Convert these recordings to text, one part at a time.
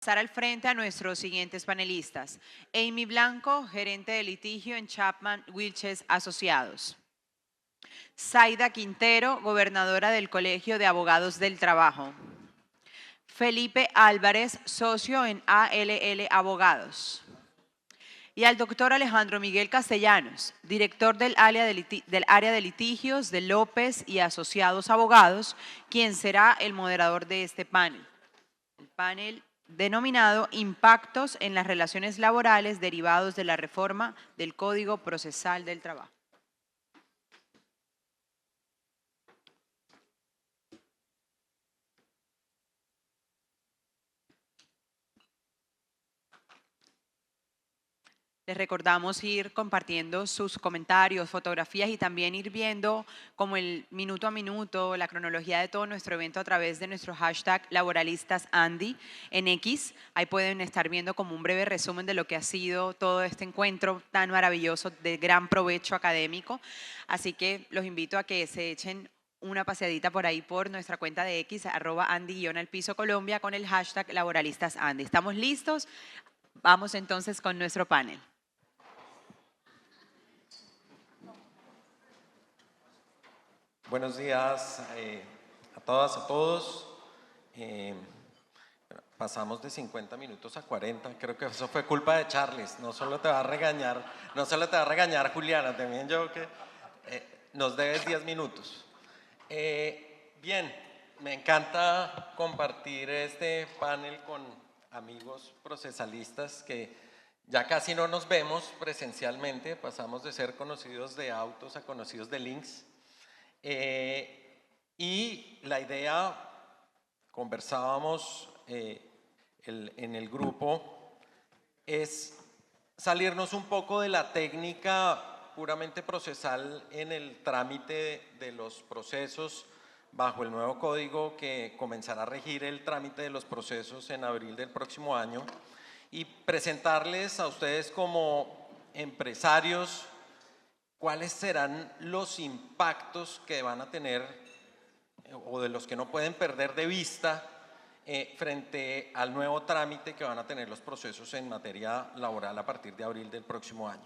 Pasar al frente a nuestros siguientes panelistas. Amy Blanco, gerente de litigio en Chapman Wilches Asociados. Zaida Quintero, gobernadora del Colegio de Abogados del Trabajo. Felipe Álvarez, socio en ALL Abogados. Y al doctor Alejandro Miguel Castellanos, director del área de litigios de López y Asociados Abogados, quien será el moderador de este panel. El panel denominado Impactos en las relaciones laborales derivados de la reforma del Código Procesal del Trabajo. Les recordamos ir compartiendo sus comentarios, fotografías y también ir viendo como el minuto a minuto, la cronología de todo nuestro evento a través de nuestro hashtag laboralistasandy en X. Ahí pueden estar viendo como un breve resumen de lo que ha sido todo este encuentro tan maravilloso de gran provecho académico. Así que los invito a que se echen una paseadita por ahí por nuestra cuenta de X, @Andy_Colombia con el hashtag laboralistasandy. ¿Estamos listos? Vamos entonces con nuestro panel. Buenos días a todas, a todos. Pasamos de 50 minutos a 40, creo que eso fue culpa de Charles, no solo te va a regañar, Juliana, también yo que nos debes 10 minutos. Bien, me encanta compartir este panel con amigos procesalistas que ya casi no nos vemos presencialmente, pasamos de ser conocidos de autos a conocidos de links. Y la idea, conversábamos en el grupo, es salirnos un poco de la técnica puramente procesal en el trámite de los procesos bajo el nuevo código que comenzará a regir el trámite de los procesos en abril del próximo año y presentarles a ustedes como empresarios cuáles serán los impactos que van a tener o de los que no pueden perder de vista frente al nuevo trámite que van a tener los procesos en materia laboral a partir de abril del próximo año.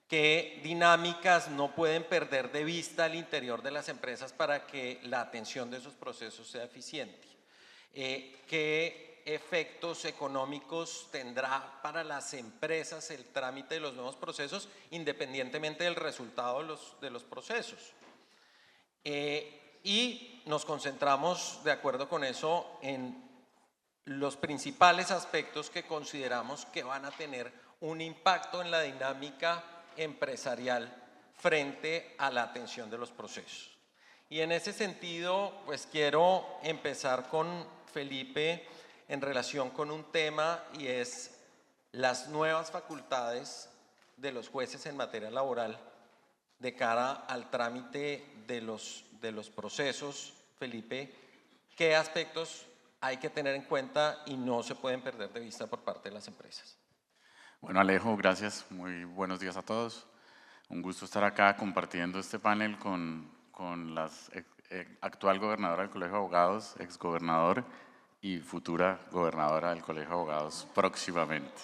¿Qué dinámicas no pueden perder de vista al interior de las empresas para que la atención de esos procesos sea eficiente? ¿Qué efectos económicos tendrá para las empresas el trámite de los nuevos procesos independientemente del resultado de los procesos? Y nos concentramos, de acuerdo con eso, en los principales aspectos que consideramos que van a tener un impacto en la dinámica empresarial frente a la atención de los procesos. Y en ese sentido, pues quiero empezar con Felipe en relación con un tema y es las nuevas facultades de los jueces en materia laboral de cara al trámite de los procesos. Felipe, ¿qué aspectos hay que tener en cuenta y no se pueden perder de vista por parte de las empresas? Bueno, Alejo, gracias. Muy buenos días a todos. Un gusto estar acá compartiendo este panel con la actual gobernadora del Colegio de Abogados, exgobernador y futura gobernadora del Colegio de Abogados próximamente.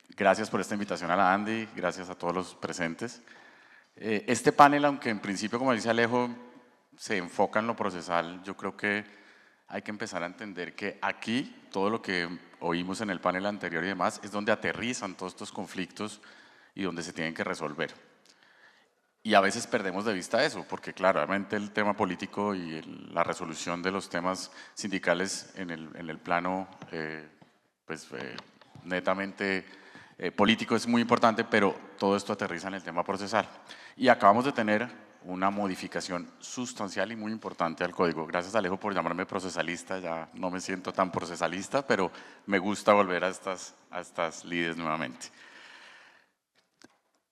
Gracias por esta invitación a la Andy, gracias a todos los presentes. Este panel, aunque en principio, como dice Alejo, se enfoca en lo procesal, yo creo que hay que empezar a entender que aquí todo lo que oímos en el panel anterior y demás es donde aterrizan todos estos conflictos y donde se tienen que resolver. Y a veces perdemos de vista eso, porque claramente el tema político y la resolución de los temas sindicales en el plano netamente político es muy importante, pero todo esto aterriza en el tema procesal. Y acabamos de tener una modificación sustancial y muy importante al código. Gracias, Alejo, por llamarme procesalista. Ya no me siento tan procesalista, pero me gusta volver a estas lides nuevamente.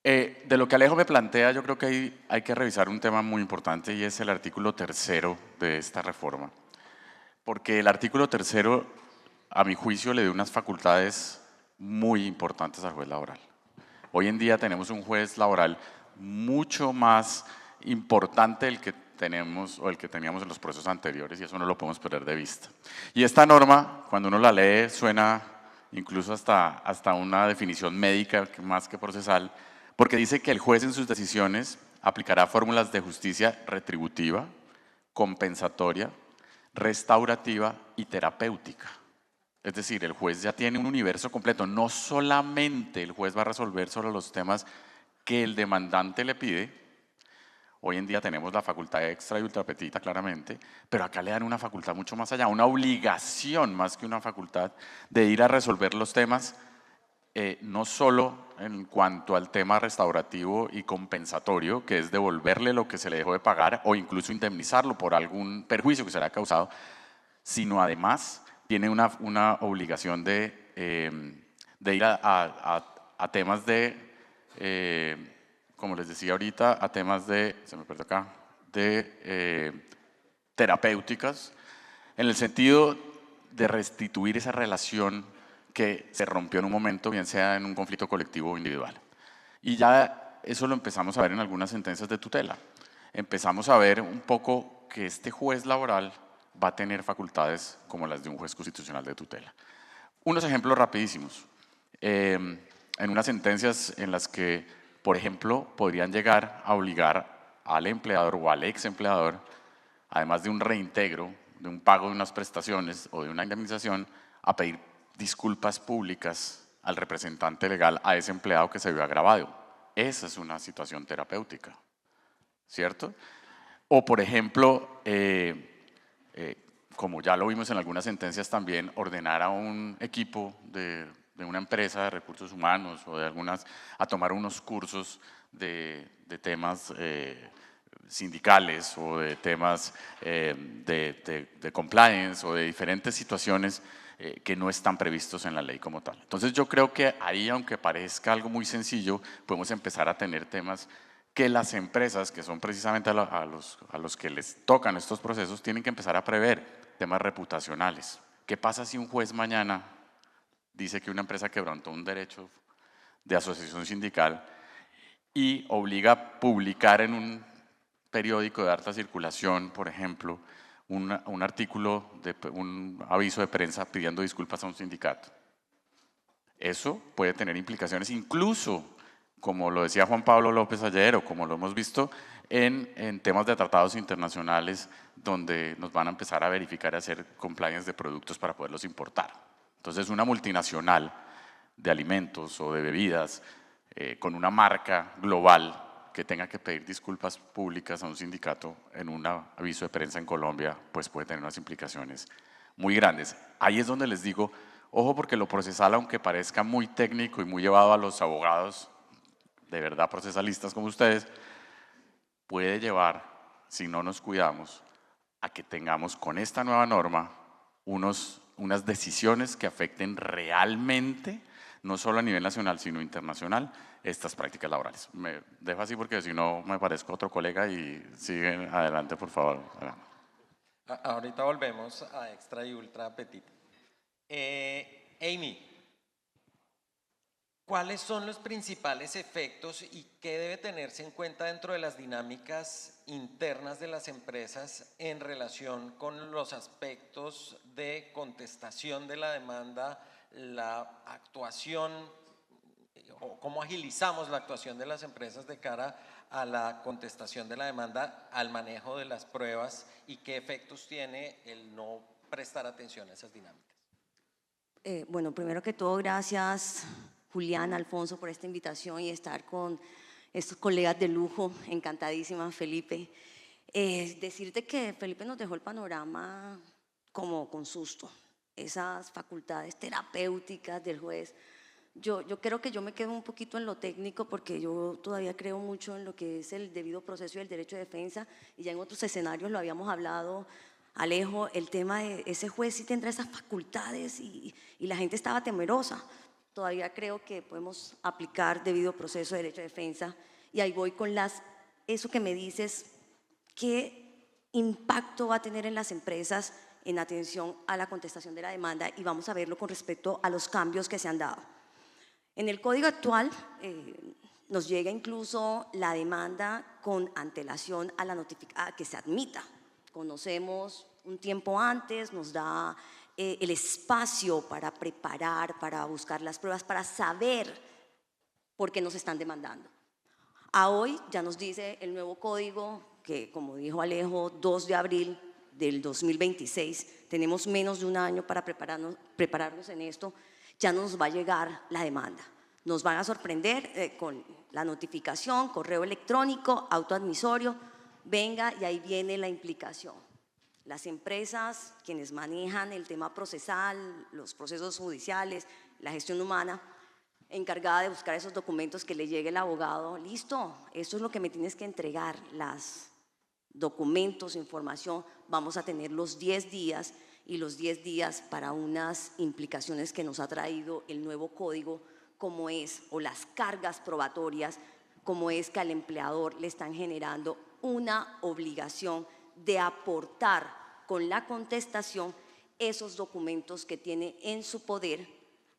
De lo que Alejo me plantea, yo creo que hay que revisar un tema muy importante y es el artículo 3º de esta reforma. Porque el artículo 3º, a mi juicio, le dio unas facultades muy importantes al juez laboral. Hoy en día tenemos un juez laboral mucho más importante del que tenemos o el que teníamos en los procesos anteriores, y eso no lo podemos perder de vista. Y esta norma, cuando uno la lee, suena incluso hasta una definición médica más que procesal, porque dice que el juez en sus decisiones aplicará fórmulas de justicia retributiva, compensatoria, restaurativa y terapéutica. Es decir, el juez ya tiene un universo completo. No solamente el juez va a resolver sobre los temas que el demandante le pide. Hoy en día tenemos la facultad extra y ultra petita, claramente, pero acá le dan una facultad mucho más allá, una obligación más que una facultad de ir a resolver los temas, no solo en cuanto al tema restaurativo y compensatorio, que es devolverle lo que se le dejó de pagar o incluso indemnizarlo por algún perjuicio que se le haya causado, sino además tiene una obligación de ir a temas de, como les decía ahorita, a temas de, se me perdió acá, de terapéuticas, en el sentido de restituir esa relación que se rompió en un momento, bien sea en un conflicto colectivo o individual. Y ya eso lo empezamos a ver en algunas sentencias de tutela. Empezamos a ver un poco que este juez laboral va a tener facultades como las de un juez constitucional de tutela. Unos ejemplos rapidísimos. En unas sentencias en las que, por ejemplo, podrían llegar a obligar al empleador o al ex empleador, además de un reintegro, de un pago de unas prestaciones o de una indemnización, a pedir disculpas públicas al representante legal a ese empleado que se vio agravado. Esa es una situación terapéutica, ¿cierto? O, por ejemplo, como ya lo vimos en algunas sentencias también, ordenar a un equipo de una empresa de recursos humanos o de algunas a tomar unos cursos de temas sindicales o de temas de compliance o de diferentes situaciones que no están previstos en la ley como tal. Entonces yo creo que ahí, aunque parezca algo muy sencillo, podemos empezar a tener temas que las empresas, que son precisamente a los que les tocan estos procesos, tienen que empezar a prever temas reputacionales. ¿Qué pasa si un juez mañana dice que una empresa quebrantó un derecho de asociación sindical y obliga a publicar en un periódico de alta circulación, por ejemplo, un artículo, un aviso de prensa pidiendo disculpas a un sindicato? Eso puede tener implicaciones incluso, como lo decía Juan Pablo López ayer, o como lo hemos visto en temas de tratados internacionales, donde nos van a empezar a verificar y hacer compliance de productos para poderlos importar. Entonces, una multinacional de alimentos o de bebidas con una marca global que tenga que pedir disculpas públicas a un sindicato en un aviso de prensa en Colombia, pues puede tener unas implicaciones muy grandes. Ahí es donde les digo, ojo, porque lo procesal, aunque parezca muy técnico y muy llevado a los abogados de verdad procesalistas como ustedes, puede llevar, si no nos cuidamos, a que tengamos con esta nueva norma unas decisiones que afecten realmente, no solo a nivel nacional, sino internacional, estas prácticas laborales. Me dejo así porque si no me parezco a otro colega y siguen adelante, por favor. Ahorita volvemos a extra y ultra petit. Amy, ¿cuáles son los principales efectos y qué debe tenerse en cuenta dentro de las dinámicas internas de las empresas en relación con los aspectos de contestación de la demanda, la actuación o cómo agilizamos la actuación de las empresas de cara a la contestación de la demanda, al manejo de las pruebas y qué efectos tiene el no prestar atención a esas dinámicas? Bueno, primero que todo, gracias Julián, Alfonso, por esta invitación y estar con estos colegas de lujo. Encantadísima, Felipe. Decirte que Felipe nos dejó el panorama como con susto, esas facultades terapéuticas del juez. Yo creo que yo me quedo un poquito en lo técnico porque yo todavía creo mucho en lo que es el debido proceso y el derecho de defensa, y ya en otros escenarios lo habíamos hablado, Alejo, el tema de ese juez sí tendrá esas facultades y la gente estaba temerosa. Todavía creo que podemos aplicar debido proceso de derecho de defensa, y ahí voy con eso que me dices, ¿qué impacto va a tener en las empresas en atención a la contestación de la demanda? Y vamos a verlo con respecto a los cambios que se han dado. En el código actual nos llega incluso la demanda con antelación a a que se admita. Conocemos un tiempo antes, nos da el espacio para preparar, para buscar las pruebas, para saber por qué nos están demandando. A hoy ya nos dice el nuevo código que, como dijo Alejo, 2 de abril del 2026, tenemos menos de un año para prepararnos en esto, ya nos va a llegar la demanda. Nos van a sorprender con la notificación, correo electrónico, autoadmisorio, venga, y ahí viene la implicación. Las empresas, quienes manejan el tema procesal, los procesos judiciales, la gestión humana, encargada de buscar esos documentos, que le llegue el abogado, listo, esto es lo que me tienes que entregar, los documentos, información, vamos a tener los 10 días, y los 10 días para unas implicaciones que nos ha traído el nuevo código, como es, o las cargas probatorias, como es que al empleador le están generando una obligación de aportar con la contestación esos documentos que tiene en su poder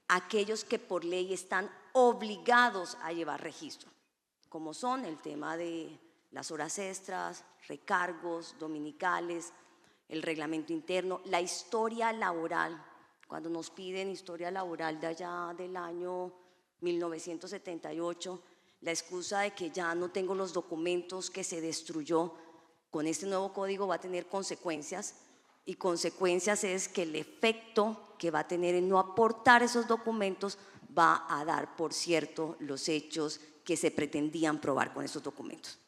aquellos que por ley están obligados a llevar registro, como son el tema de las horas extras, recargos dominicales, el reglamento interno, la historia laboral. Cuando nos piden historia laboral de allá del año 1978, la excusa de que ya no tengo los documentos, que se destruyó, con este nuevo código va a tener consecuencias, y consecuencias es que el efecto que va a tener en no aportar esos documentos va a dar por cierto los hechos que se pretendían probar con esos documentos.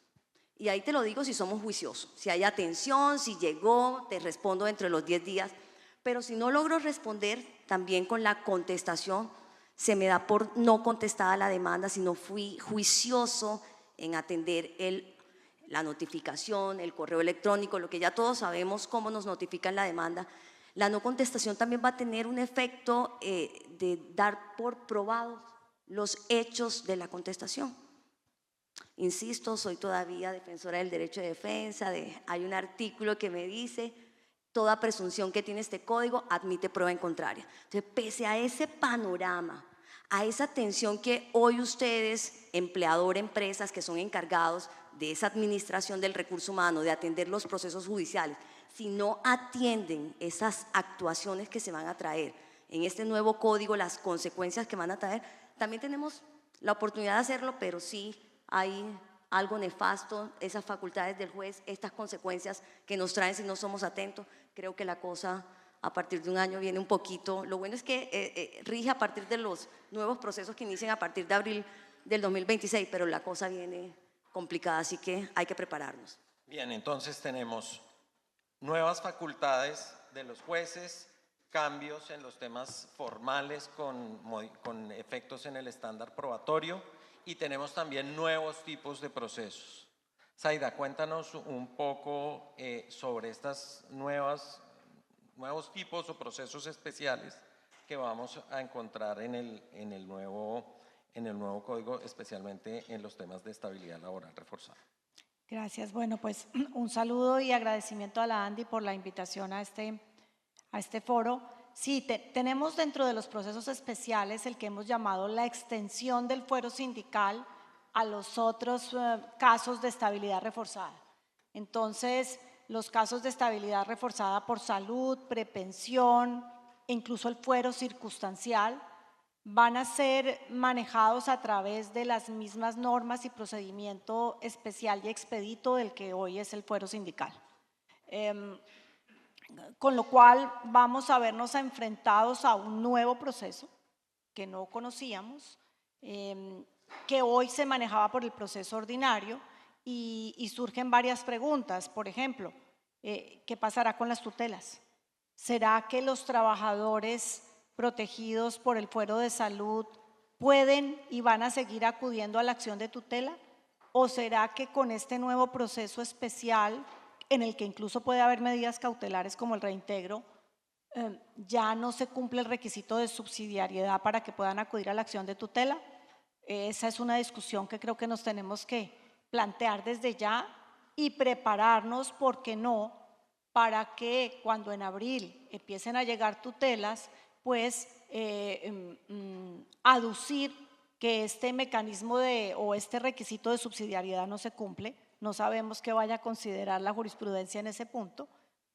Y ahí te lo digo si somos juiciosos, si hay atención, si llegó, te respondo dentro de los 10 días, pero si no logro responder, también con la contestación, se me da por no contestada la demanda, si no fui juicioso en atender la notificación, el correo electrónico, lo que ya todos sabemos cómo nos notifican la demanda. La no contestación también va a tener un efecto de dar por probados los hechos de la contestación. Insisto, soy todavía defensora del derecho de defensa, hay un artículo que me dice: toda presunción que tiene este código admite prueba en contraria. Entonces, pese a ese panorama, a esa tensión que hoy ustedes, empleador, empresas que son encargados de esa administración del recurso humano, de atender los procesos judiciales, si no atienden esas actuaciones que se van a traer en este nuevo código, las consecuencias que van a traer, también tenemos la oportunidad de hacerlo, pero sí hay algo nefasto, esas facultades del juez, estas consecuencias que nos traen si no somos atentos. Creo que la cosa a partir de un año viene un poquito, lo bueno es que rige a partir de los nuevos procesos que inician a partir de abril del 2026, pero la cosa viene complicada, así que hay que prepararnos. Bien, entonces tenemos nuevas facultades de los jueces, cambios en los temas formales con efectos en el estándar probatorio, y tenemos también nuevos tipos de procesos. Zaida, cuéntanos un poco sobre estas nuevos tipos o procesos especiales que vamos a encontrar en el nuevo código, especialmente en los temas de estabilidad laboral reforzada. Gracias. Bueno, pues un saludo y agradecimiento a la Andy por la invitación a este foro. Sí, tenemos dentro de los procesos especiales el que hemos llamado la extensión del fuero sindical a los otros casos de estabilidad reforzada. Entonces, los casos de estabilidad reforzada por salud, prepensión e incluso el fuero circunstancial van a ser manejados a través de las mismas normas y procedimiento especial y expedito del que hoy es el fuero sindical. Con lo cual vamos a vernos enfrentados a un nuevo proceso que no conocíamos, que hoy se manejaba por el proceso ordinario, y surgen varias preguntas. Por ejemplo, ¿qué pasará con las tutelas? ¿Será que los trabajadores protegidos por el fuero de salud pueden y van a seguir acudiendo a la acción de tutela? ¿O será que con este nuevo proceso especial, en el que incluso puede haber medidas cautelares como el reintegro, ya no se cumple el requisito de subsidiariedad para que puedan acudir a la acción de tutela? Esa es una discusión que creo que nos tenemos que plantear desde ya y prepararnos, ¿por qué no?, para que cuando en abril empiecen a llegar tutelas, pues aducir que este mecanismo o este requisito de subsidiariedad no se cumple. No sabemos qué vaya a considerar la jurisprudencia en ese punto.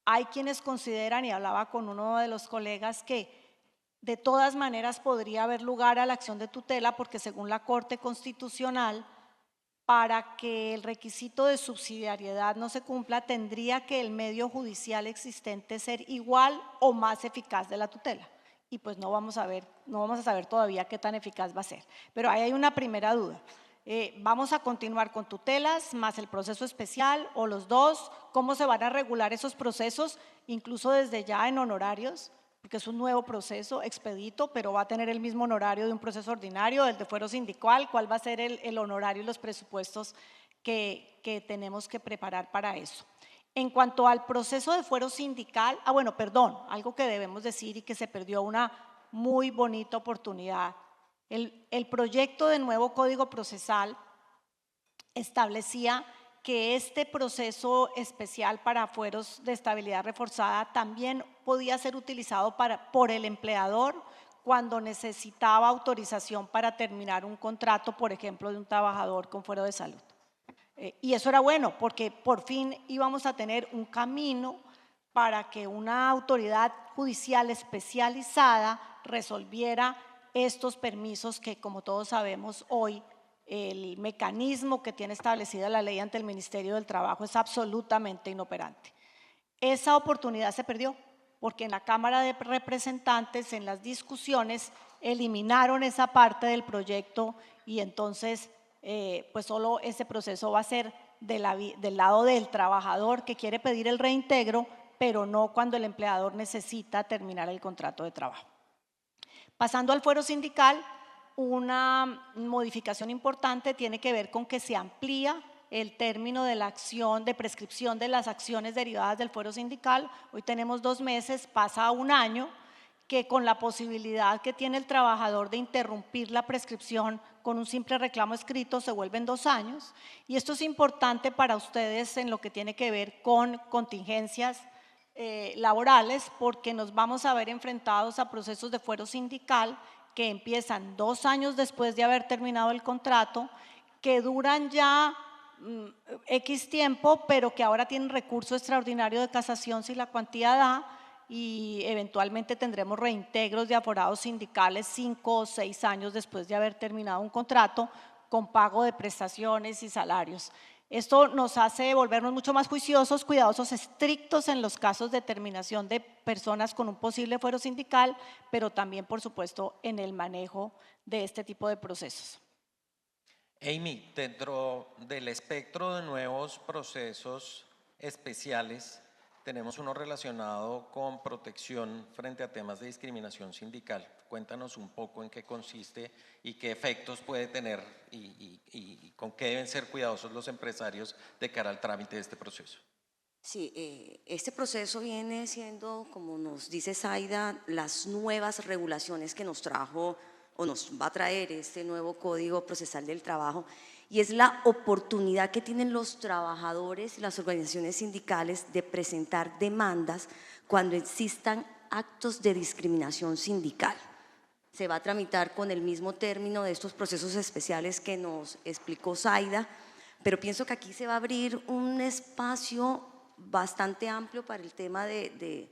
Hay quienes consideran, y hablaba con uno de los colegas, que de todas maneras podría haber lugar a la acción de tutela porque según la Corte Constitucional, para que el requisito de subsidiariedad no se cumpla, tendría que el medio judicial existente ser igual o más eficaz de la tutela. Y pues no vamos a saber todavía qué tan eficaz va a ser. Pero ahí hay una primera duda. ¿Vamos a continuar con tutelas más el proceso especial o los dos? ¿Cómo se van a regular esos procesos, incluso desde ya en honorarios? Porque es un nuevo proceso expedito, pero va a tener el mismo honorario de un proceso ordinario, del de fuero sindical. ¿Cuál va a ser el honorario y los presupuestos que tenemos que preparar para eso? En cuanto al proceso de fuero sindical, algo que debemos decir y que se perdió una muy bonita oportunidad. El proyecto de nuevo Código Procesal establecía que este proceso especial para fueros de estabilidad reforzada también podía ser utilizado por el empleador cuando necesitaba autorización para terminar un contrato, por ejemplo, de un trabajador con fuero de salud. Y eso era bueno porque por fin íbamos a tener un camino para que una autoridad judicial especializada resolviera estos permisos que, como todos sabemos, hoy el mecanismo que tiene establecida la ley ante el Ministerio del Trabajo es absolutamente inoperante. Esa oportunidad se perdió porque en la Cámara de Representantes, en las discusiones, eliminaron esa parte del proyecto y entonces pues solo ese proceso va a ser del lado del trabajador que quiere pedir el reintegro, pero no cuando el empleador necesita terminar el contrato de trabajo. Pasando al fuero sindical, una modificación importante tiene que ver con que se amplía el término de la acción de prescripción de las acciones derivadas del fuero sindical. Hoy tenemos 2 meses, pasa a 1 año, que con la posibilidad que tiene el trabajador de interrumpir la prescripción con un simple reclamo escrito se vuelven 2 años. Y esto es importante para ustedes en lo que tiene que ver con contingencias laborales, porque nos vamos a ver enfrentados a procesos de fuero sindical que empiezan 2 años después de haber terminado el contrato, que duran ya X tiempo, pero que ahora tienen recurso extraordinario de casación si la cuantía da, y eventualmente tendremos reintegros de aforados sindicales 5 o 6 años después de haber terminado un contrato con pago de prestaciones y salarios. Esto nos hace volvernos mucho más juiciosos, cuidadosos, estrictos en los casos de terminación de personas con un posible fuero sindical, pero también, por supuesto, en el manejo de este tipo de procesos. Amy, dentro del espectro de nuevos procesos especiales, tenemos uno relacionado con protección frente a temas de discriminación sindical. Cuéntanos un poco en qué consiste y qué efectos puede tener y con qué deben ser cuidadosos los empresarios de cara al trámite de este proceso. Sí, este proceso viene siendo, como nos dice Zaida, las nuevas regulaciones que nos trajo o nos va a traer este nuevo Código Procesal del Trabajo, y es la oportunidad que tienen los trabajadores y las organizaciones sindicales de presentar demandas cuando existan actos de discriminación sindical. Se va a tramitar con el mismo término de estos procesos especiales que nos explicó Zaida, pero pienso que aquí se va a abrir un espacio bastante amplio para el tema de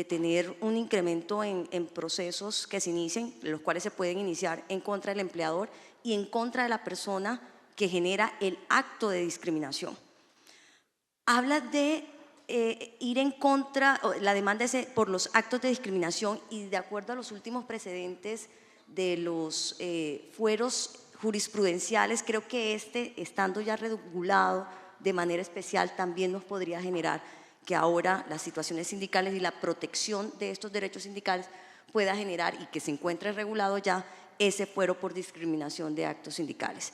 tener un incremento en procesos que se inicien, los cuales se pueden iniciar en contra del empleador y en contra de la persona que genera el acto de discriminación. Habla de ir en contra, la demanda es por los actos de discriminación, y de acuerdo a los últimos precedentes de los fueros jurisprudenciales, creo que estando ya regulado de manera especial, también nos podría generar que ahora las situaciones sindicales y la protección de estos derechos sindicales pueda generar, y que se encuentre regulado ya, ese fuero por discriminación de actos sindicales.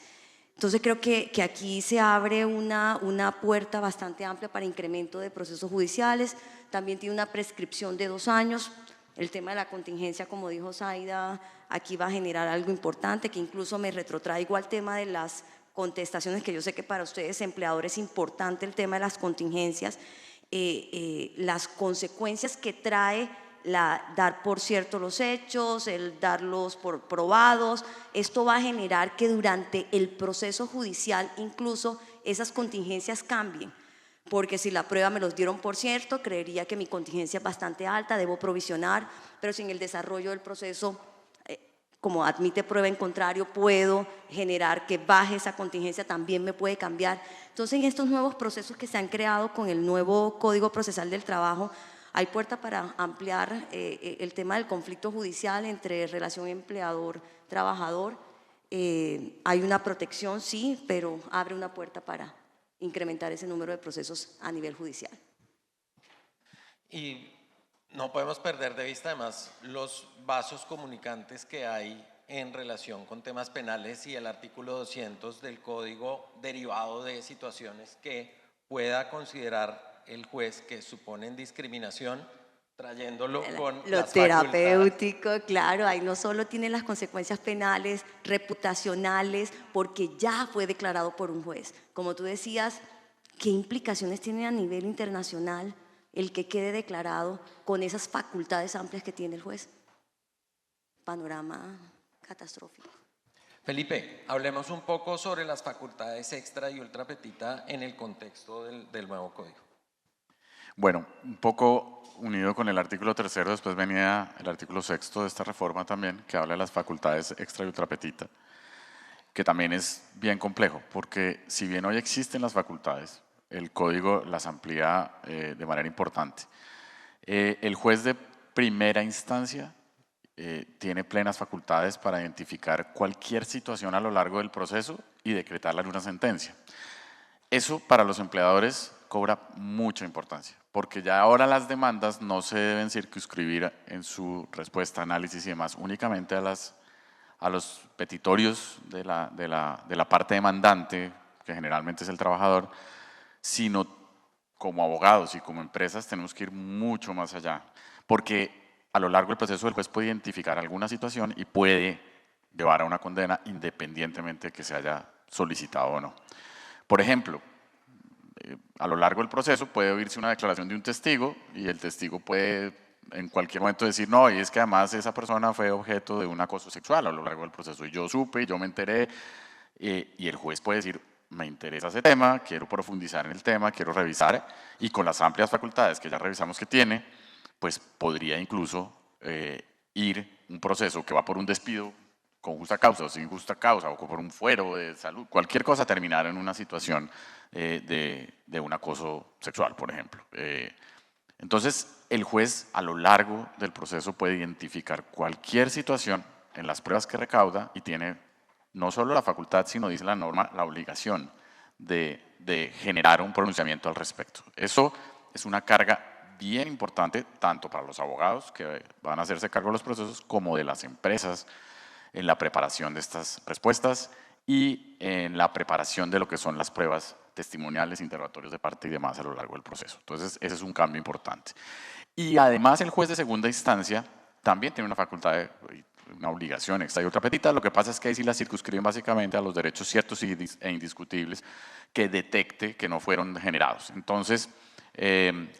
Entonces creo que aquí se abre una puerta bastante amplia para incremento de procesos judiciales. También tiene una prescripción de 2 años. El tema de la contingencia, como dijo Zaida, aquí va a generar algo importante, que incluso me retrotraigo al tema de las contestaciones, que yo sé que para ustedes empleadores es importante el tema de las contingencias, las consecuencias que trae dar por cierto los hechos, el darlos por probados. Esto va a generar que durante el proceso judicial incluso esas contingencias cambien, porque si la prueba me los dieron por cierto, creería que mi contingencia es bastante alta, debo provisionar, pero si en el desarrollo del proceso, como admite prueba en contrario, puedo generar que baje esa contingencia, también me puede cambiar. Entonces, en estos nuevos procesos que se han creado con el nuevo Código Procesal del Trabajo, hay puerta para ampliar el tema del conflicto judicial entre relación empleador-trabajador. Hay una protección, sí, pero abre una puerta para incrementar ese número de procesos a nivel judicial. Y no podemos perder de vista además los vasos comunicantes que hay en relación con temas penales y el artículo 200 del Código derivado de situaciones que pueda considerar el juez que suponen discriminación, trayéndolo con Lo las terapéutico, claro, ahí no solo tiene las consecuencias penales, reputacionales, porque ya fue declarado por un juez. Como tú decías, ¿qué implicaciones tiene a nivel internacional el que quede declarado con esas facultades amplias que tiene el juez? Panorama catastrófico. Felipe, hablemos un poco sobre las facultades extra y ultra petita en el contexto del nuevo código. Bueno, un poco unido con el artículo 3º, después venía el artículo 6º de esta reforma también, que habla de las facultades extra y ultra petita, que también es bien complejo, porque si bien hoy existen las facultades, el código las amplía de manera importante. El juez de primera instancia tiene plenas facultades para identificar cualquier situación a lo largo del proceso y decretarla en una sentencia. Eso para los empleadores cobra mucha importancia, porque ya ahora las demandas no se deben circunscribir en su respuesta, análisis y demás únicamente a los petitorios de la parte demandante, que generalmente es el trabajador, sino como abogados y como empresas tenemos que ir mucho más allá, porque a lo largo del proceso el juez puede identificar alguna situación y puede llevar a una condena independientemente de que se haya solicitado o no. Por ejemplo, a lo largo del proceso puede oírse una declaración de un testigo y el testigo puede en cualquier momento decir, no, y es que además esa persona fue objeto de un acoso sexual a lo largo del proceso y yo supe, yo me enteré, y el juez puede decir, me interesa ese tema, quiero profundizar en el tema, quiero revisar, y con las amplias facultades que ya revisamos que tiene, pues podría incluso ir un proceso que va por un despido con justa causa o sin justa causa, o por un fuero de salud, cualquier cosa, terminar en una situación de un acoso sexual, por ejemplo. Entonces, el juez a lo largo del proceso puede identificar cualquier situación en las pruebas que recauda y tiene no solo la facultad, sino, dice la norma, la obligación de generar un pronunciamiento al respecto. Eso es una carga bien importante, tanto para los abogados que van a hacerse cargo de los procesos, como de las empresas en la preparación de estas respuestas y en la preparación de lo que son las pruebas testimoniales, interrogatorios de parte y demás a lo largo del proceso. Entonces, ese es un cambio importante. Y además, el juez de segunda instancia también tiene una facultad, una obligación extra y ultra petita. Lo que pasa es que ahí sí la circunscriben básicamente a los derechos ciertos e indiscutibles que detecte que no fueron generados. Entonces,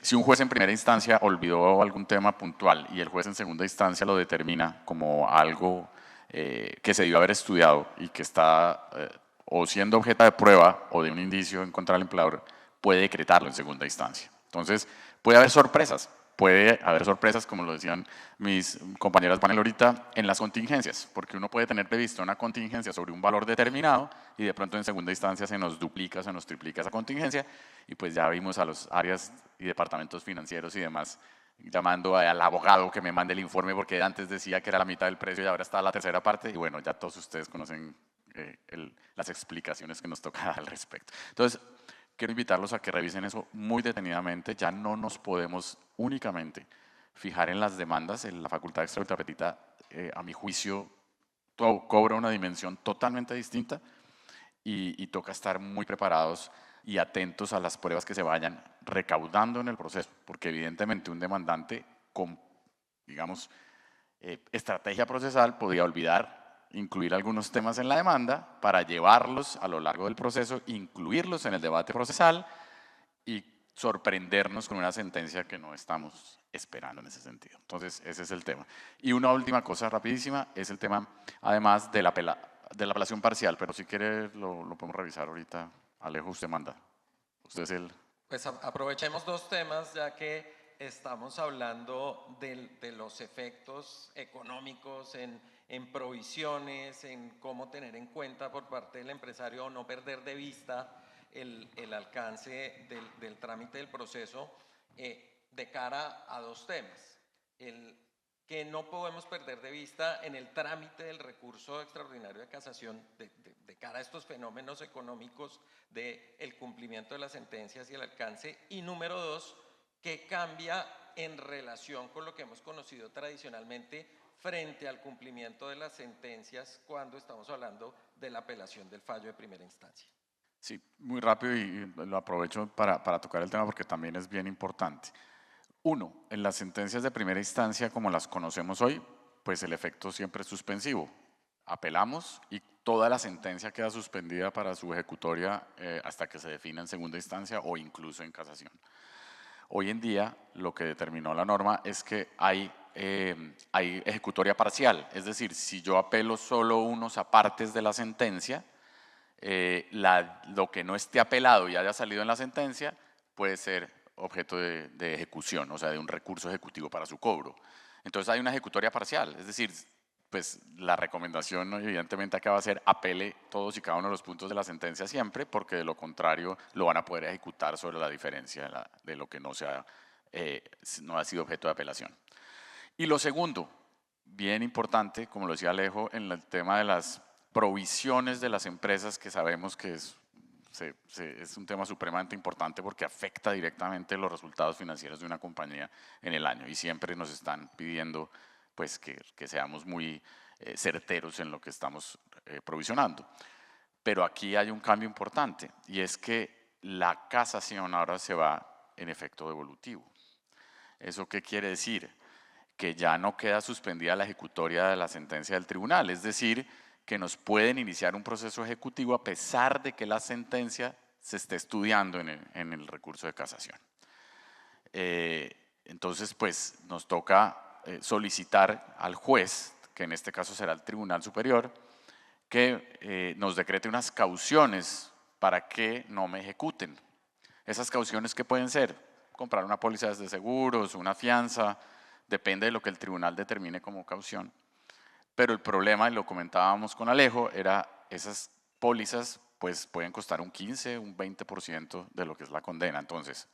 si un juez en primera instancia olvidó algún tema puntual y el juez en segunda instancia lo determina como algo que se debió haber estudiado y que está o siendo objeto de prueba o de un indicio en contra del empleador, puede decretarlo en segunda instancia. Entonces, puede haber sorpresas. Puede haber sorpresas, como lo decían mis compañeras panel ahorita, en las contingencias, porque uno puede tener previsto una contingencia sobre un valor determinado y de pronto en segunda instancia se nos duplica, se nos triplica esa contingencia y pues ya vimos a los áreas y departamentos financieros y demás llamando al abogado que me mande el informe porque antes decía que era la mitad del precio y ahora está la tercera parte y bueno, ya todos ustedes conocen las explicaciones que nos toca al respecto. Entonces, quiero invitarlos a que revisen eso muy detenidamente. Ya no nos podemos únicamente fijar en las demandas. En la facultad extra ultra petita, a mi juicio, cobra una dimensión totalmente distinta y toca estar muy preparados y atentos a las pruebas que se vayan recaudando en el proceso, porque evidentemente un demandante con, digamos, estrategia procesal podría olvidar incluir algunos temas en la demanda para llevarlos a lo largo del proceso, incluirlos en el debate procesal y sorprendernos con una sentencia que no estamos esperando en ese sentido. Entonces, ese es el tema. Y una última cosa rapidísima es el tema, además, de la apelación parcial, pero si quiere lo podemos revisar ahorita. Alejo, usted manda. Usted es el... Pues aprovechemos dos temas, ya que estamos hablando de los efectos económicos en provisiones, en cómo tener en cuenta por parte del empresario o no perder de vista el alcance del trámite del proceso, de cara a dos temas. El que no podemos perder de vista en el trámite del recurso extraordinario de casación de cara a estos fenómenos económicos del cumplimiento de las sentencias y el alcance. Y número dos, que cambia en relación con lo que hemos conocido tradicionalmente frente al cumplimiento de las sentencias cuando estamos hablando de la apelación del fallo de primera instancia. Sí, muy rápido y lo aprovecho para tocar el tema porque también es bien importante. Uno, en las sentencias de primera instancia como las conocemos hoy, pues el efecto siempre es suspensivo. Apelamos y toda la sentencia queda suspendida para su ejecutoria hasta que se defina en segunda instancia o incluso en casación. Hoy en día lo que determinó la norma es que hay ejecutoria parcial, es decir, si yo apelo solo unos apartes de la sentencia, lo que no esté apelado y haya salido en la sentencia puede ser objeto de ejecución, o sea, de un recurso ejecutivo para su cobro. Entonces hay una ejecutoria parcial, es decir, pues la recomendación evidentemente acá va a ser apele todos y cada uno de los puntos de la sentencia siempre, porque de lo contrario lo van a poder ejecutar sobre la diferencia de lo que no ha sido objeto de apelación. Y lo segundo, bien importante, como lo decía Alejo, en el tema de las provisiones de las empresas, que sabemos que es un tema supremamente importante porque afecta directamente los resultados financieros de una compañía en el año y siempre nos están pidiendo pues que seamos muy certeros en lo que estamos provisionando. Pero aquí hay un cambio importante y es que la casación ahora se va en efecto devolutivo. ¿Eso qué quiere decir? Que ya no queda suspendida la ejecutoria de la sentencia del tribunal, es decir, que nos pueden iniciar un proceso ejecutivo a pesar de que la sentencia se esté estudiando en el recurso de casación. Entonces, pues nos toca solicitar al juez, que en este caso será el Tribunal Superior, que nos decrete unas cauciones para que no me ejecuten. Esas cauciones, ¿qué pueden ser? Comprar una póliza de seguros, una fianza, depende de lo que el tribunal determine como caución. Pero el problema, y lo comentábamos con Alejo, era esas pólizas pues pueden costar un 15, un 20% de lo que es la condena. Entonces,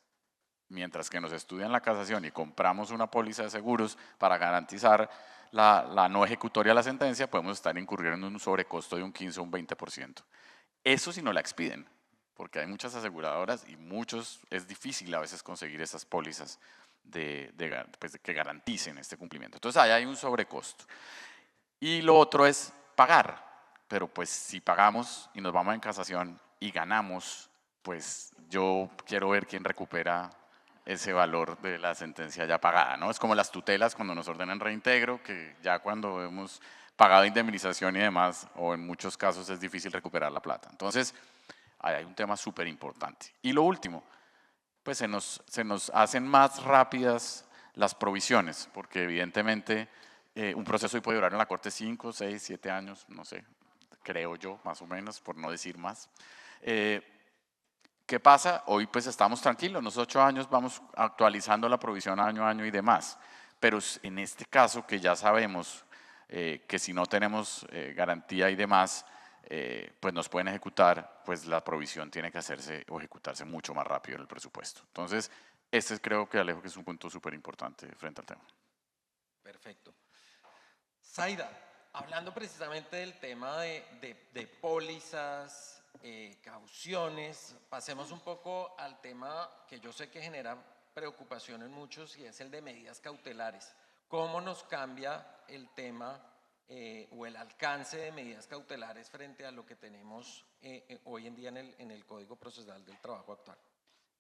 mientras que nos estudian la casación y compramos una póliza de seguros para garantizar la no ejecutoria de la sentencia, podemos estar incurriendo en un sobrecosto de un 15 o un 20%. Eso si no la expiden, porque hay muchas aseguradoras y es difícil a veces conseguir esas pólizas que garanticen este cumplimiento. Entonces, ahí hay un sobrecosto. Y lo otro es pagar, pero pues si pagamos y nos vamos en casación y ganamos, pues yo quiero ver quién recupera ese valor de la sentencia ya pagada, ¿no? Es como las tutelas cuando nos ordenan reintegro, que ya cuando hemos pagado indemnización y demás, o en muchos casos es difícil recuperar la plata. Entonces, ahí hay un tema súper importante. Y lo último, pues se nos hacen más rápidas las provisiones, porque evidentemente un proceso hoy puede durar en la corte 5, 6, 7 años, no sé, creo yo, más o menos, por no decir más. ¿Qué pasa? Hoy pues estamos tranquilos, en los 8 años vamos actualizando la provisión año a año y demás, pero en este caso que ya sabemos que si no tenemos garantía y demás, pues nos pueden ejecutar, pues la provisión tiene que hacerse o ejecutarse mucho más rápido en el presupuesto. Entonces, creo que Alejo que es un punto súper importante frente al tema. Perfecto. Zaida, hablando precisamente del tema de pólizas, cauciones, pasemos un poco al tema que yo sé que genera preocupación en muchos y es el de medidas cautelares. ¿Cómo nos cambia el tema o el alcance de medidas cautelares frente a lo que tenemos hoy en día en el Código Procesal del Trabajo actual?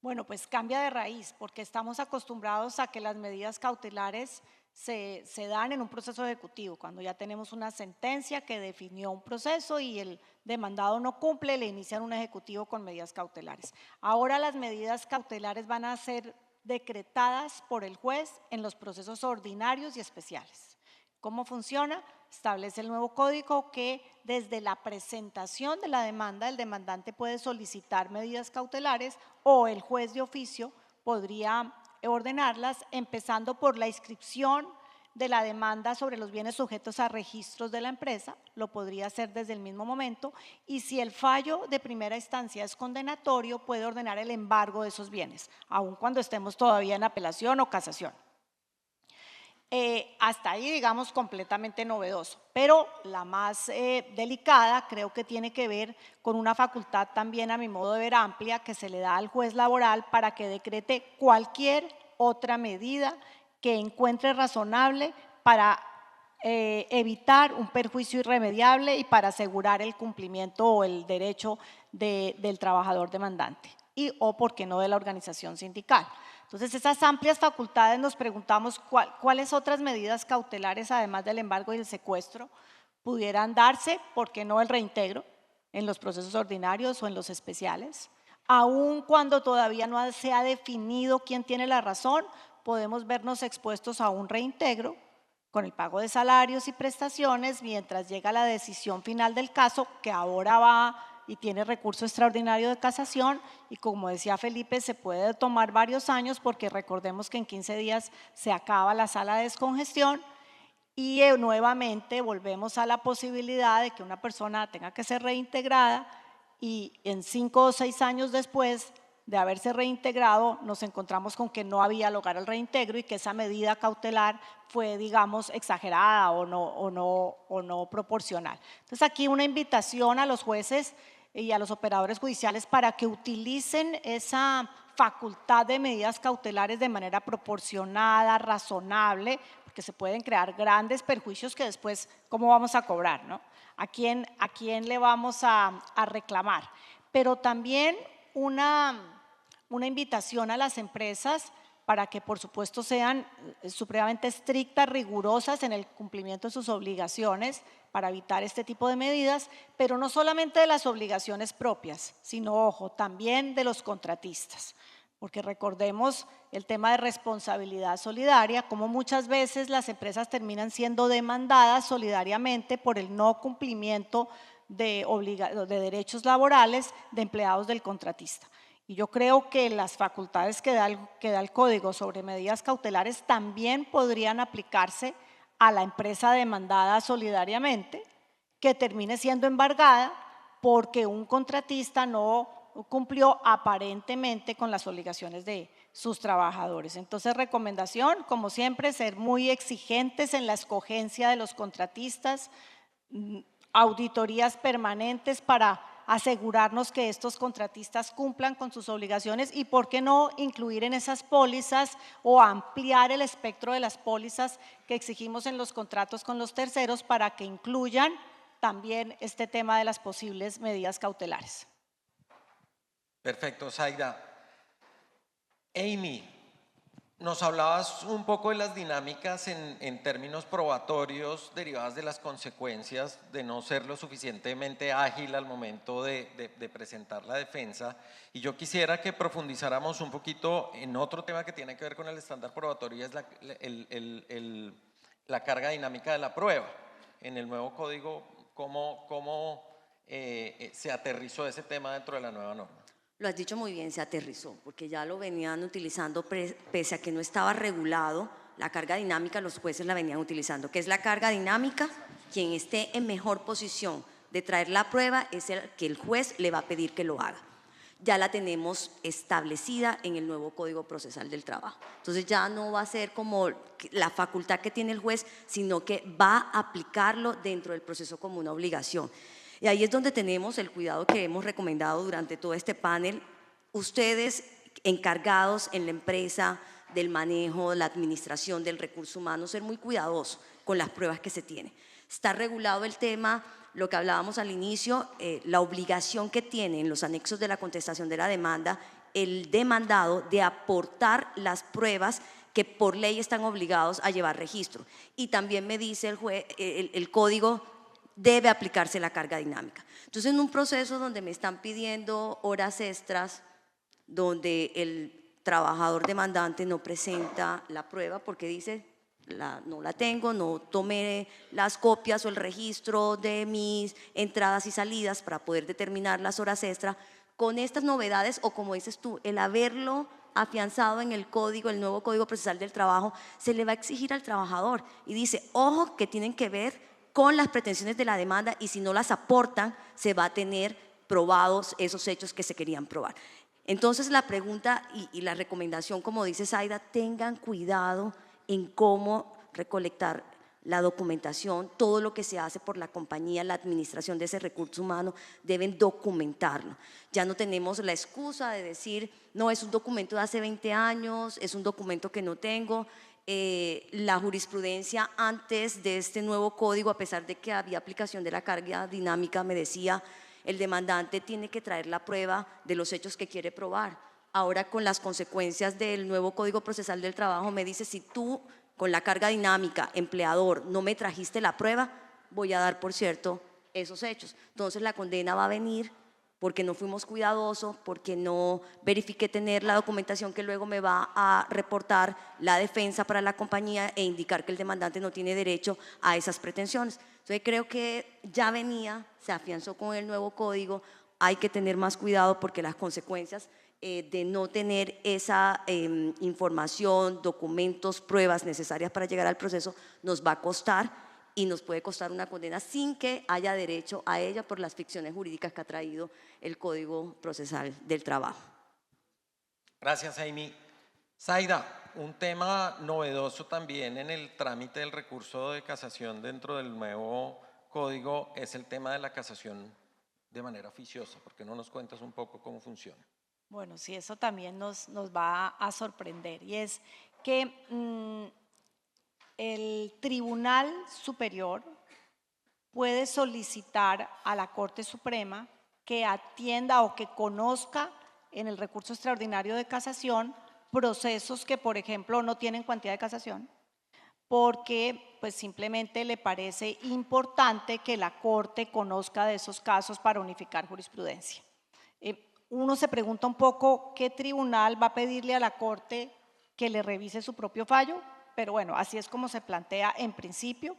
Bueno, pues cambia de raíz, porque estamos acostumbrados a que las medidas cautelares se dan en un proceso ejecutivo, cuando ya tenemos una sentencia que definió un proceso y el demandado no cumple, le inician un ejecutivo con medidas cautelares. Ahora las medidas cautelares van a ser decretadas por el juez en los procesos ordinarios y especiales. ¿Cómo funciona? Establece el nuevo código que desde la presentación de la demanda el demandante puede solicitar medidas cautelares o el juez de oficio podría ordenarlas, empezando por la inscripción de la demanda sobre los bienes sujetos a registros de la empresa, lo podría hacer desde el mismo momento, y si el fallo de primera instancia es condenatorio, puede ordenar el embargo de esos bienes, aun cuando estemos todavía en apelación o casación. Hasta ahí, digamos, completamente novedoso, pero la más delicada creo que tiene que ver con una facultad también, a mi modo de ver, amplia, que se le da al juez laboral para que decrete cualquier otra medida que encuentre razonable para evitar un perjuicio irremediable y para asegurar el cumplimiento o el derecho del trabajador demandante y o, por qué no, de la organización sindical. Entonces, esas amplias facultades, nos preguntamos cuáles otras medidas cautelares, además del embargo y el secuestro, pudieran darse, por qué no el reintegro en los procesos ordinarios o en los especiales. Aun cuando todavía no se ha definido quién tiene la razón, podemos vernos expuestos a un reintegro con el pago de salarios y prestaciones mientras llega la decisión final del caso, que ahora va y tiene recurso extraordinario de casación, y como decía Felipe, se puede tomar varios años porque recordemos que en 15 días se acaba la sala de descongestión y nuevamente volvemos a la posibilidad de que una persona tenga que ser reintegrada y en 5 o 6 años después de haberse reintegrado nos encontramos con que no había lugar al reintegro y que esa medida cautelar fue, digamos, exagerada o no proporcional. Entonces, aquí una invitación a los jueces y a los operadores judiciales para que utilicen esa facultad de medidas cautelares de manera proporcionada, razonable, porque se pueden crear grandes perjuicios que después, ¿cómo vamos a cobrar, no? ¿A quién le vamos a reclamar? Pero también una invitación a las empresas para que, por supuesto, sean supremamente estrictas, rigurosas en el cumplimiento de sus obligaciones para evitar este tipo de medidas, pero no solamente de las obligaciones propias, sino, ojo, también de los contratistas. Porque recordemos el tema de responsabilidad solidaria, como muchas veces las empresas terminan siendo demandadas solidariamente por el no cumplimiento de derechos laborales de empleados del contratista. Y yo creo que las facultades que da el Código sobre medidas cautelares también podrían aplicarse a la empresa demandada solidariamente, que termine siendo embargada porque un contratista no cumplió aparentemente con las obligaciones de sus trabajadores. Entonces, recomendación, como siempre, ser muy exigentes en la escogencia de los contratistas, auditorías permanentes para asegurarnos que estos contratistas cumplan con sus obligaciones y, ¿por qué no, incluir en esas pólizas o ampliar el espectro de las pólizas que exigimos en los contratos con los terceros para que incluyan también este tema de las posibles medidas cautelares? Perfecto, Zaida. Amy, nos hablabas un poco de las dinámicas en términos probatorios derivadas de las consecuencias de no ser lo suficientemente ágil al momento de presentar la defensa, y yo quisiera que profundizáramos un poquito en otro tema que tiene que ver con el estándar probatorio, y es la carga dinámica de la prueba. En el nuevo código, ¿cómo se aterrizó ese tema dentro de la nueva norma? Lo has dicho muy bien, se aterrizó, porque ya lo venían utilizando pese a que no estaba regulado. La carga dinámica los jueces la venían utilizando. ¿Qué es la carga dinámica? Quien esté en mejor posición de traer la prueba es el que el juez le va a pedir que lo haga. Ya la tenemos establecida en el nuevo Código Procesal del Trabajo. Entonces ya no va a ser como la facultad que tiene el juez, sino que va a aplicarlo dentro del proceso como una obligación. Y ahí es donde tenemos el cuidado que hemos recomendado durante todo este panel. Ustedes, encargados en la empresa del manejo, la administración del recurso humano, ser muy cuidadosos con las pruebas que se tienen. Está regulado el tema, lo que hablábamos al inicio, la obligación que tiene en los anexos de la contestación de la demanda el demandado de aportar las pruebas que por ley están obligados a llevar registro. Y también me dice el código debe aplicarse la carga dinámica. Entonces, en un proceso donde me están pidiendo horas extras, donde el trabajador demandante no presenta la prueba porque dice no la tengo, no tomé las copias o el registro de mis entradas y salidas para poder determinar las horas extra, con estas novedades o como dices tú, el haberlo afianzado en el código, el nuevo Código Procesal del Trabajo, se le va a exigir al trabajador y dice, ojo, que tienen que ver con las pretensiones de la demanda y si no las aportan, se va a tener probados esos hechos que se querían probar. Entonces la pregunta y la recomendación, como dice Zaida, tengan cuidado en cómo recolectar la documentación, todo lo que se hace por la compañía, la administración de ese recurso humano, deben documentarlo. Ya no tenemos la excusa de decir, no, es un documento de hace 20 años, es un documento que no tengo. La jurisprudencia antes de este nuevo código, a pesar de que había aplicación de la carga dinámica, me decía, el demandante tiene que traer la prueba de los hechos que quiere probar. Ahora, con las consecuencias del nuevo Código Procesal del Trabajo, me dice, si tú con la carga dinámica, empleador, no me trajiste la prueba, voy a dar por cierto esos hechos. Entonces la condena va a venir porque no fuimos cuidadosos, porque no verifiqué tener la documentación que luego me va a reportar la defensa para la compañía e indicar que el demandante no tiene derecho a esas pretensiones. Entonces creo que ya venía, se afianzó con el nuevo código, hay que tener más cuidado porque las consecuencias de no tener esa información, documentos, pruebas necesarias para llegar al proceso nos va a costar y nos puede costar una condena sin que haya derecho a ella por las ficciones jurídicas que ha traído el Código Procesal del Trabajo. Gracias, Amy. Zaida, un tema novedoso también en el trámite del recurso de casación dentro del nuevo código es el tema de la casación de manera oficiosa. ¿Por qué no nos cuentas un poco cómo funciona? Bueno, sí, eso también nos va a sorprender y es que el Tribunal Superior puede solicitar a la Corte Suprema que atienda o que conozca en el recurso extraordinario de casación procesos que, por ejemplo, no tienen cuantía de casación, porque pues simplemente le parece importante que la Corte conozca de esos casos para unificar jurisprudencia. Uno se pregunta un poco qué tribunal va a pedirle a la Corte que le revise su propio fallo, pero bueno, así es como se plantea en principio.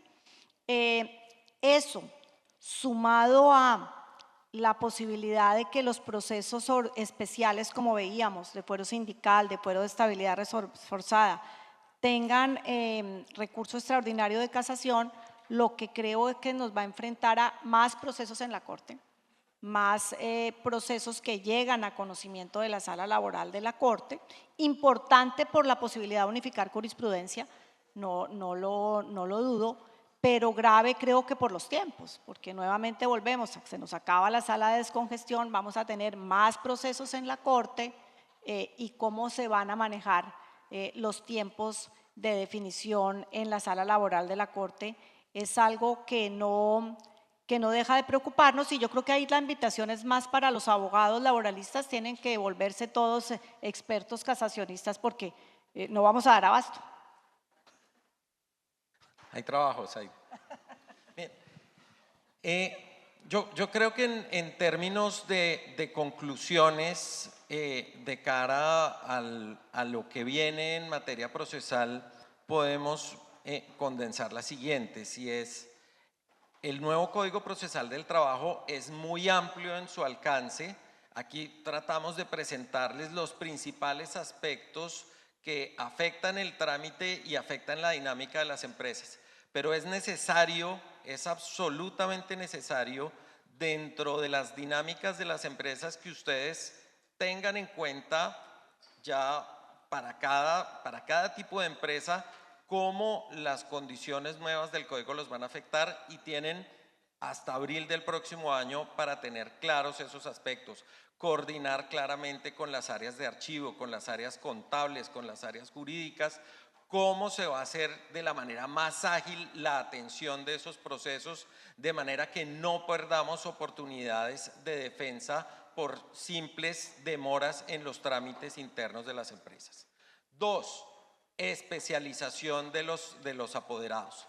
Eso, sumado a la posibilidad de que los procesos especiales, como veíamos, de fuero sindical, de fuero de estabilidad reforzada, tengan recurso extraordinario de casación, lo que creo es que nos va a enfrentar a más procesos en la Corte, más procesos que llegan a conocimiento de la sala laboral de la Corte, importante por la posibilidad de unificar jurisprudencia, no lo dudo, pero grave creo que por los tiempos, porque nuevamente volvemos, se nos acaba la sala de descongestión, vamos a tener más procesos en la Corte y cómo se van a manejar los tiempos de definición en la sala laboral de la Corte es algo que no deja de preocuparnos y yo creo que ahí la invitación es más para los abogados laboralistas, tienen que volverse todos expertos casacionistas porque no vamos a dar abasto. Hay trabajos ahí. Bien. Yo creo que en términos de conclusiones de cara a lo que viene en materia procesal, podemos condensar las siguientes, y es: el nuevo Código Procesal del Trabajo es muy amplio en su alcance. Aquí tratamos de presentarles los principales aspectos que afectan el trámite y afectan la dinámica de las empresas. Pero es necesario, es absolutamente necesario, dentro de las dinámicas de las empresas, que ustedes tengan en cuenta ya para cada tipo de empresa cómo las condiciones nuevas del código los van a afectar, y tienen hasta abril del próximo año para tener claros esos aspectos, coordinar claramente con las áreas de archivo, con las áreas contables, con las áreas jurídicas, cómo se va a hacer de la manera más ágil la atención de esos procesos, de manera que no perdamos oportunidades de defensa por simples demoras en los trámites internos de las empresas. 2. especialización de los apoderados.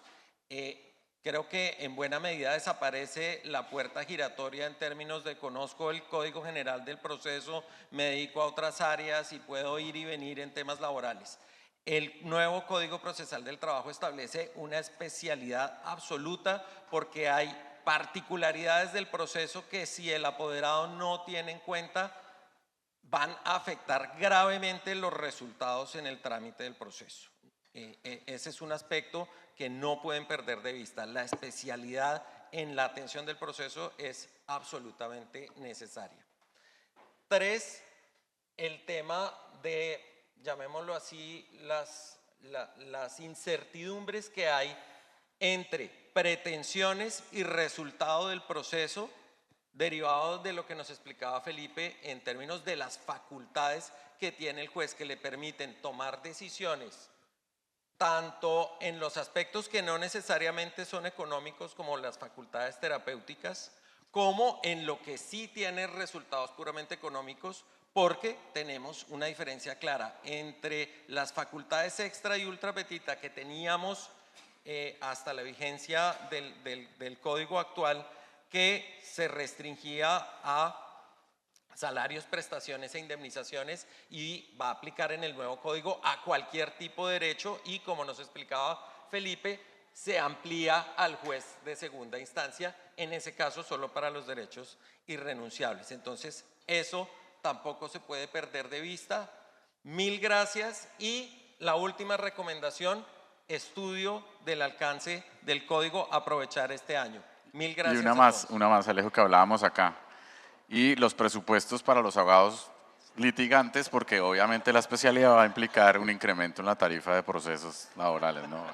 Creo que en buena medida desaparece la puerta giratoria en términos de conozco el Código General del Proceso, me dedico a otras áreas y puedo ir y venir en temas laborales. El nuevo Código Procesal del Trabajo establece una especialidad absoluta porque hay particularidades del proceso que si el apoderado no tiene en cuenta van a afectar gravemente los resultados en el trámite del proceso. Ese es un aspecto que no pueden perder de vista. La especialidad en la atención del proceso es absolutamente necesaria. 3, el tema de, llamémoslo así, las incertidumbres que hay entre pretensiones y resultado del proceso derivado de lo que nos explicaba Felipe en términos de las facultades que tiene el juez que le permiten tomar decisiones tanto en los aspectos que no necesariamente son económicos como las facultades terapéuticas, como en lo que sí tiene resultados puramente económicos, porque tenemos una diferencia clara entre las facultades extra y ultra petita que teníamos hasta la vigencia del código actual, que se restringía a salarios, prestaciones e indemnizaciones y va a aplicar en el nuevo código a cualquier tipo de derecho y, como nos explicaba Felipe, se amplía al juez de segunda instancia, en ese caso solo para los derechos irrenunciables. Entonces, eso tampoco se puede perder de vista. Mil gracias y la última recomendación, estudio del alcance del código, aprovechar este año. Mil gracias. Y una más, Alejo, que hablábamos acá. Y los presupuestos para los abogados litigantes, porque obviamente la especialidad va a implicar un incremento en la tarifa de procesos laborales, ¿no?